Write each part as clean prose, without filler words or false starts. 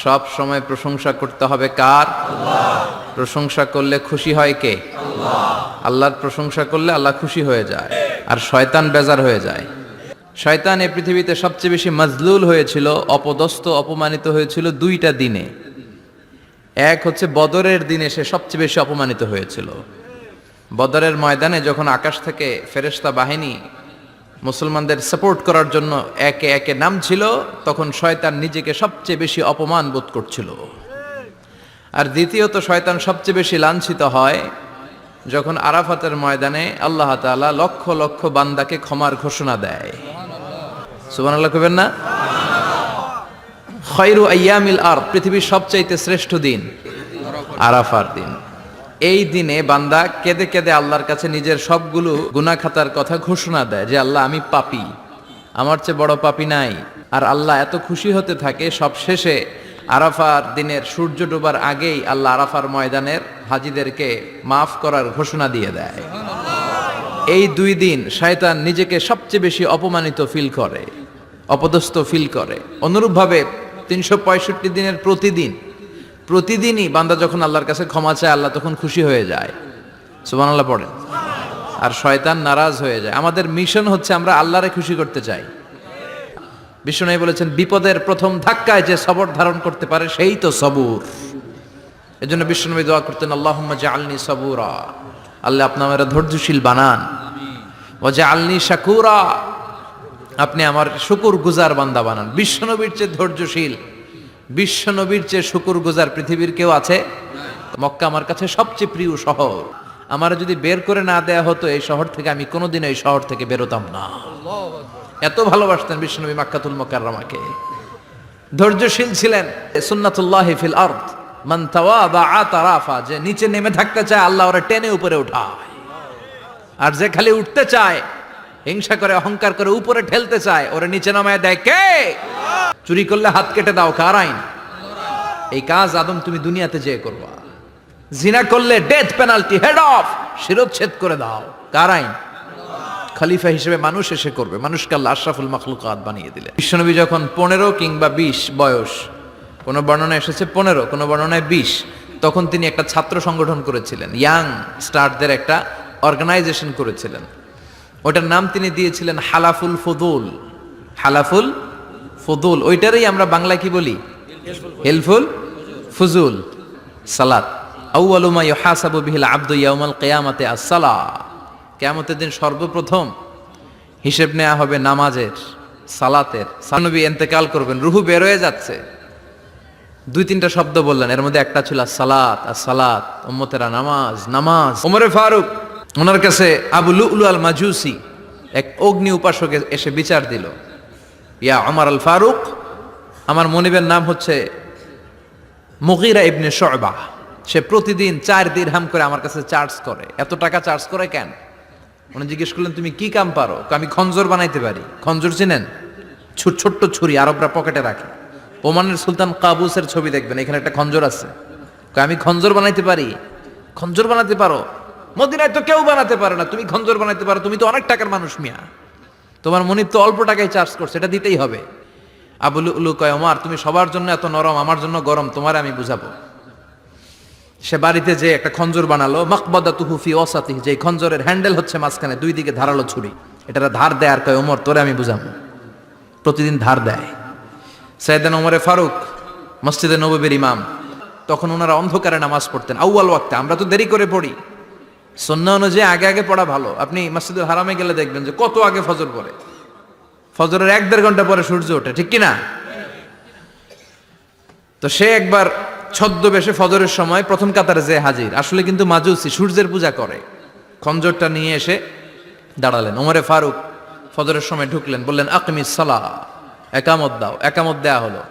সব সময় প্রশংসা করতে হবে কার? আল্লাহ। প্রশংসা করলে খুশি হয় কে? আল্লাহ। আল্লাহর প্রশংসা করলে আল্লাহ খুশি হয়ে যায়, আর শয়তান বেজার হয়ে যায়। শয়তান এই পৃথিবীতে সবচেয়ে বেশি মাজলুল হয়েছিল, অপদস্থ অপমানিত হয়েছিল দুইটা দিনে। এক হচ্ছে বদরের দিনে সে সবচেয়ে বেশি অপমানিত হয়েছিল। বদরের ময়দানে যখন আকাশ থেকে ফেরেশতা বাহিনী মুসলমানদের সাপোর্ট করার জন্য একে একে নামছিল, তখন শয়তান নিজেকে সবচেয়ে বেশি অপমান বোধ করছিল। আর দ্বিতীয়ত শয়তান সবচেয়ে বেশি লাঞ্ছিত হয় যখন আরাফাতের ময়দানে আল্লাহ তাআলা লক্ষ লক্ষ বান্দাকে ক্ষমার ঘোষণা দেয়। সুবহানাল্লাহ কইবেন না? খায়রু আইয়ামিল আরদ, পৃথিবীর সবচাইতে শ্রেষ্ঠ দিন আরাফার দিন। এই দিনে বান্দা কেঁদে কেঁদে আল্লাহর কাছে নিজের সবগুলো গুনাহ খাতার কথা ঘোষণা দেয় যে আল্লাহ আমি পাপী, আমার চেয়ে বড় পাপী নাই। আর আল্লাহ এত খুশি হতে থাকে, সব শেষে আরাফার দিনের সূর্য ডোবার আগেই আল্লাহ আরাফার ময়দানের হাজীদেরকে মাফ করার ঘোষণা দিয়ে দেয়। এই দুই দিন শয়তান নিজেকে সবচেয়ে বেশি অপমানিত ফিল করে, অপদস্থ ফিল করে। অনুরূপভাবে 365 দিনের প্রতিদিনই বান্দা যখন আল্লাহর কাছে ক্ষমা চায়, আল্লাহ তখন খুশি হয়ে যায়। সুবহানাল্লাহ পড়েন। আর শয়তান নারাজ হয়ে যায়। আমাদের মিশন হচ্ছে আমরা আল্লাহরে খুশি করতে চাই। বিষ্ণু বলেছেন, বিপদের প্রথম ধাক্কায় যে সবর ধারণ করতে পারে সেই তো সবুর। এজন্য বিষ্ণু দোয়া করতেন, আল্লাহুম্মা জাআলনি সাবুরা, আল্লাহ আপনি আমারে ধৈর্যশীল বানান। ওয়া জাআলনি শাকুরা, আপনি আমার শুকর গুজার বান্দা বানান। বিশ্বনবীর চেয়ে ধৈর্যশীল, বিশ্বনবীর চেয়ে শুকর গুজার পৃথিবীর কেউ আছে? মক্কা আমার কাছে সবচেয়ে প্রিয় শহর। আমার যদি বের করে না দেয়া হতো এই শহর থেকে, আমি কোনোদিন এই শহর থেকে বেরোতাম না। এত ভালোবাসতেন বিশ্বনবী মক্কাতুল মুকাররমাকে। ধৈর্যশীল ছিলেন। সুন্নাতুল্লাহি ফিল আরদ মান তাওয়াদা তারাফা, যে নিচে নেমে থাকতে চায় আল্লাহ ওরা টেনে উপরে উঠায়, আর যে খালি উঠতে চায়, হিংসা করে অহংকার করে উপরে ঠেলতে চায়, ওরা নিচে নামায় দেয় কে? চুরি করলে হাত কেটে দাও, কার আইন? এই কাজ আদম তুমি দুনিয়াতে যেয়ে করবা। জিনা করলে ডেথ পেনাল্টি, হেড অফ, শিরচ্ছেদ করে দাও, কার আইন? খলিফা হিসেবে মানুষ এসে করবে। মানুষকে আল্লাহ আশরাফুল মাখলুকাত বানিয়ে দিলেন। বিশ্বনবী যখন 15 কিংবা 20 বয়স, কোন বর্ণনায় এসেছে 15, কোন বর্ণনায় 20, তখন তিনি একটা ছাত্র সংগঠন করেছিলেন, ইয়াং স্টারদের একটা অর্গানাইজেশন করেছিলেন। ওটার নাম তিনি দিয়েছিলেন হালাফুল ফুদুল। হালাফুল ফুদুল, ওইটারই আমরা বাংলায় কি বলি? হেলফুল ফুজুল সালাত। আউয়ালু মা ইউহাসাবু বিহিল আবদু ইয়াউমাল কিয়ামাতি আস-সালাহ, কিয়ামতের দিন সর্বপ্রথম হিসেব নেওয়া হবে নামাজের, সালাতের। নবী ইন্তেকাল করবেন, রূহ বের হয়ে যাচ্ছে, 2-3টা শব্দ বললেন, এর মধ্যে একটা ছিল সালাত। সালাত, উম্মতেরা নামাজ নামাজ। ওমরে ফারুক, ওনার কাছে আবু লুলু আল মাজুসি, এক অগ্নি উপাসক এসে বিচার দিল, ইয়া ওমর আল ফারুক, আমার মনিবের নাম হচ্ছে মুগীরা ইবনে শুবা, সে প্রতিদিন 4 দিরহাম করে আমার কাছে চার্জ করে। এত টাকা চার্জ করে কেন? উনি জিজ্ঞেস করলেন, তুমি কি কাম পারো? আমি খঞ্জর বানাইতে পারি। খঞ্জর চিনেন? ছোট্ট ছুরি, আরবরা পকেটে রাখে। ওমানের সুলতান কাবুসের ছবি দেখবেন, এখানে একটা খঞ্জর আছে। আমি খঞ্জর বানাইতে পারি। খঞ্জর বানাতে পারো? মদিনায় তো কেউ বানাতে পারে না, তুমি খঞ্জর বানাইতে পারো? তুমি তো অনেক টাকার মানুষ মিয়া, তোমার মনিব তো অল্প টাকায় চার্জ করছে, এটা দিতেই হবে। আবু লুলু কয়, ওমর তুমি সবার জন্য এত নরম, আমার জন্য গরম, তোমার আমি বুঝাবো। সে বাড়িতে যে একটা খঞ্জর বানালো, মাকবাদাতুহু ফি ওয়াসাতিহি, যে খঞ্জরের হ্যান্ডেল হচ্ছে মাঝখানে, 2 দিকে ধারালো ছুরি, এটার ধার দেয়। আর কয়, ওমর তোরে আমি বুঝাবো। প্রতিদিন ধার দেয়। সাইয়েদনা ওমরে ফারুক মসজিদে নববীর ইমাম, তখন ওনারা অন্ধকারে নামাজ পড়তেন আউয়াল ওয়াক্তে। আমরা তো দেরি করে পড়ি, সুন্নাহ অনুযায়ী আগে আগে পড়া ভালো। আপনি মসজিদুল হারামে গেলে দেখবেন যে কত আগে ফজর পড়ে। ফজরের 1-1.5 ঘন্টা পরে সূর্য ওঠে, ঠিক কিনা? তো সে একবার ছদ্মবেশে ফজরের সময় প্রথম কাতারে যে হাজির, আসলে কিন্তু মাজুসি, সূর্যের পূজা করে। খঞ্জরটা নিয়ে এসে দাঁড়ালেন। ওমরে ফারুক ফজরের সময় ঢুকলেন, বললেন আকিমিস সালাহ, একামত দাও। একামত দেয়া হলো।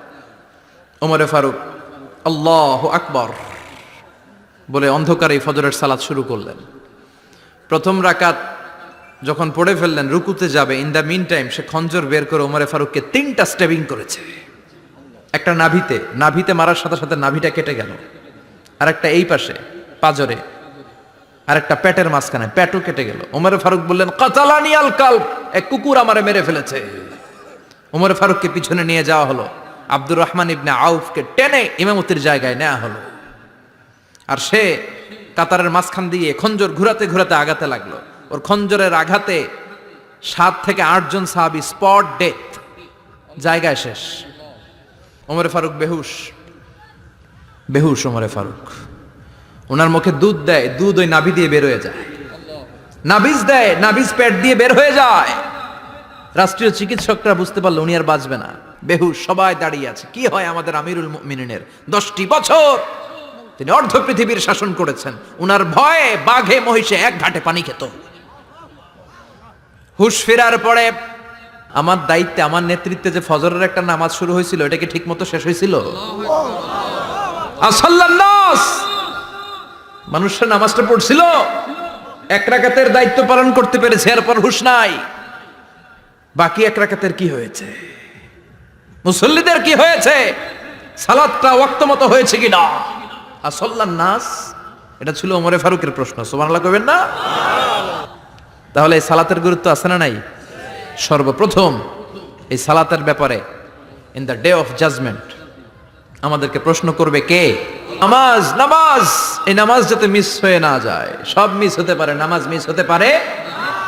ওমরে ফারুক আল্লাহু আকবার বলে অন্ধকারে ফজরের সালাত শুরু করলেন। প্রথম রাকাত যখন পড়ে ফেললেন, রুকুতে যাবে, ইন দ্য মিন টাইম সে খঞ্জর বের করে ওমরে ফারুককে 3টা স্টেবিং করেছে। একটা নাভিতে মারার সাথে সাথে নাভিটা কেটে গেল, আর একটা এই পাশে পাজরে, আর একটা পেটের মাঝখানে, পেটও কেটে গেল। ওমরে ফারুক বললেন, কাতালানি আল কালব, এক কুকুর আমারে মেরে ফেলেছে। ওমরে ফারুককে পিছনে নিয়ে যাওয়া হলো, আব্দুর রহমান ইবনে আউফকে টেনে ইমামতির জায়গায় নেওয়া হলো, আর সে কাতারের মাঝখান দিয়ে খঞ্জর ঘুরাতে ঘুরাতে আগাতে লাগলো। ওর খঞ্জরের আঘাতে 7 থেকে 8 জন সাহাবী স্পট ডেথ, জায়গায় শেষ। ওমরে ফারুক বেহুশ, ওমরে ফারুক। ওনার মুখে দুধ দেয়, দুধ ওই নাভি দিয়ে বের হয়ে যায়, নাভিজ দেয়, নাভিজ পেট দিয়ে বের হয়ে যায়। রাষ্ট্রীয় চিকিৎসকরা বুঝতে পারলো উনি আর বাঁচবে না, বেহুশ। সবাই দাঁড়িয়ে আছে। কি হয় আমাদের আমিরুল মুমিনিনের? 10টি বছর তিনি অর্ধ পৃথিবীর শাসন করেছেন, উনার ভয়ে বাঘে মহিষে এক ঘাটে পানি খেত। হুশ ফেরার পরে আমার দায়িত্বে, আমার নেতৃত্বে যে ফজরের একটা নামাজ শুরু হয়েছিল, এটা কি ঠিক মতো শেষ হয়েছিল? আসাল্লান নাস, মানুষের নামাজটা পড়ছিল, এক রাকাতের দায়িত্ব পালন করতে পেরেছে, এরপর হুশ নাই। বাকি এক রাকাতের কি হয়েছে? মুসল্লিদের কি হয়েছে? সালাতটা ওয়াক্ত মতো হয়েছে কিনা? আসাল্লান নাস, এটা ছিল ওমরে ফারুকের প্রশ্ন। সুবহানাল্লাহ কইবেন না? তাহলে এই সালাতের গুরুত্ব আছে না নাই? সর্বপ্রথম এই সালাতের ব্যাপারে in the day of judgement আমাদেরকে প্রশ্ন করবে কে? নামাজ। নামাজ, এই নামাজ যাতে মিস হয়ে না যায়। সব মিস হতে পারে, নামাজ মিস হতে পারে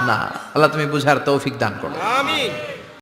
না। আল্লাহ তুমি বুঝার তৌফিক দান করো। আমিন।